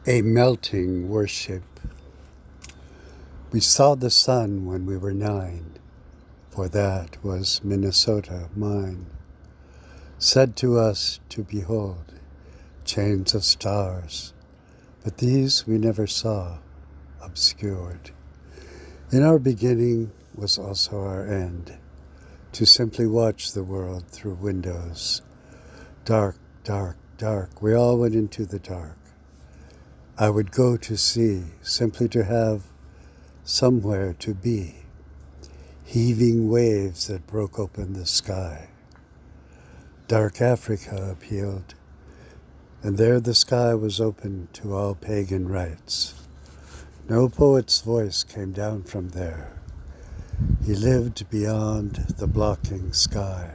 A melting worship. We saw the sun when we were 9, for that was Minnesota mine. Said to us to behold chains of stars, but these we never saw, obscured. In our beginning was also our end, to simply watch the world through windows. Dark, dark, dark, we all went into the dark. I would go to sea, simply to have somewhere to be. Heaving waves that broke open the sky. Dark Africa appealed, and there the sky was open to all pagan rites. No poet's voice came down from there. He lived beyond the blocking sky.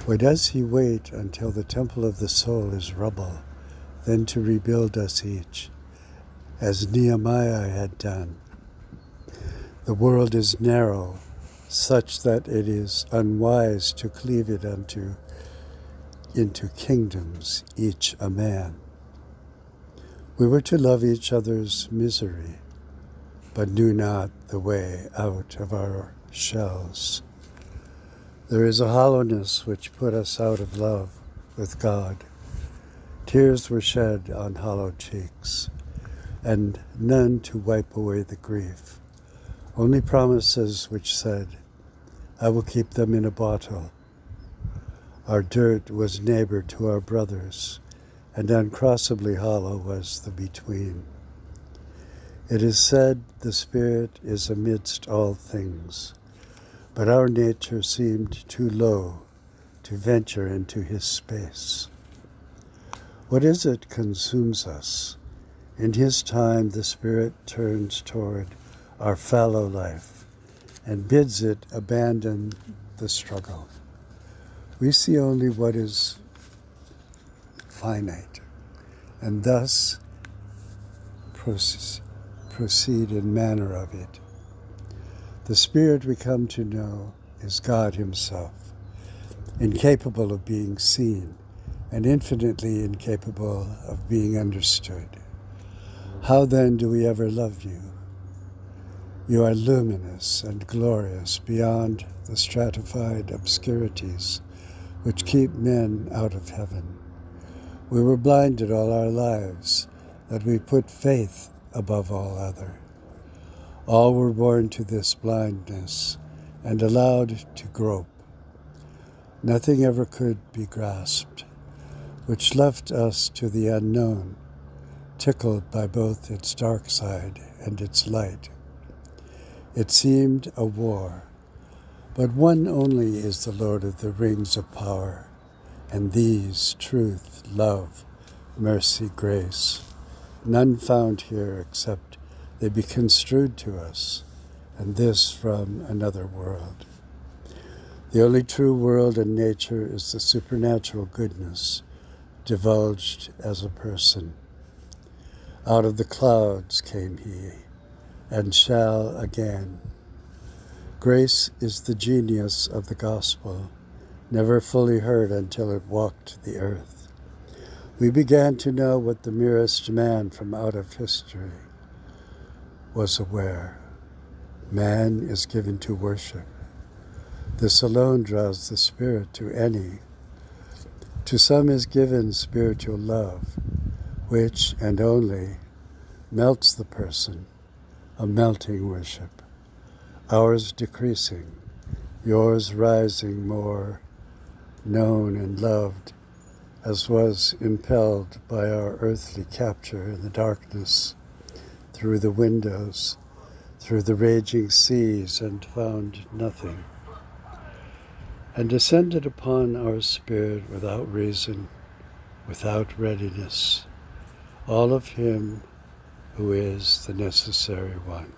Why does he wait until the temple of the soul is rubble, then to rebuild us each, as Nehemiah had done? The world is narrow, such that it is unwise to cleave it into kingdoms, each a man. We were to love each other's misery, but knew not the way out of our shells. There is a hollowness which put us out of love with God. Tears were shed on hollow cheeks, and none to wipe away the grief. Only promises which said, I will keep them in a bottle. Our dirt was neighbor to our brothers, and uncrossably hollow was the between. It is said the Spirit is amidst all things, but our nature seemed too low to venture into his space. What is it consumes us? In his time the Spirit turns toward our fallow life and bids it abandon the struggle. We see only what is finite, and thus proceed in manner of it. The Spirit we come to know is God himself, incapable of being seen and infinitely incapable of being understood. How then do we ever love you? You are luminous and glorious beyond the stratified obscurities which keep men out of heaven. We were blinded all our lives that we put faith above all other. All were born to this blindness and allowed to grope. Nothing ever could be grasped, which left us to the unknown, tickled by both its dark side and its light. It seemed a war, but one only is the Lord of the rings of power, and these, truth, love, mercy, grace, none found here except they be construed to us, and this from another world. The only true world in nature is the supernatural goodness, divulged as a person. Out of the clouds came he, and shall again. Grace is the genius of the gospel, never fully heard until it walked the earth. We began to know what the merest man from out of history was aware. Man is given to worship. This alone draws the Spirit to any. To some is given spiritual love, which, and only, melts the person, a melting worship. Ours decreasing, yours rising more, known and loved, as was impelled by our earthly capture in the darkness, through the windows, through the raging seas, and found nothing, and descended upon our spirit without reason, without readiness, all of him who is the necessary one.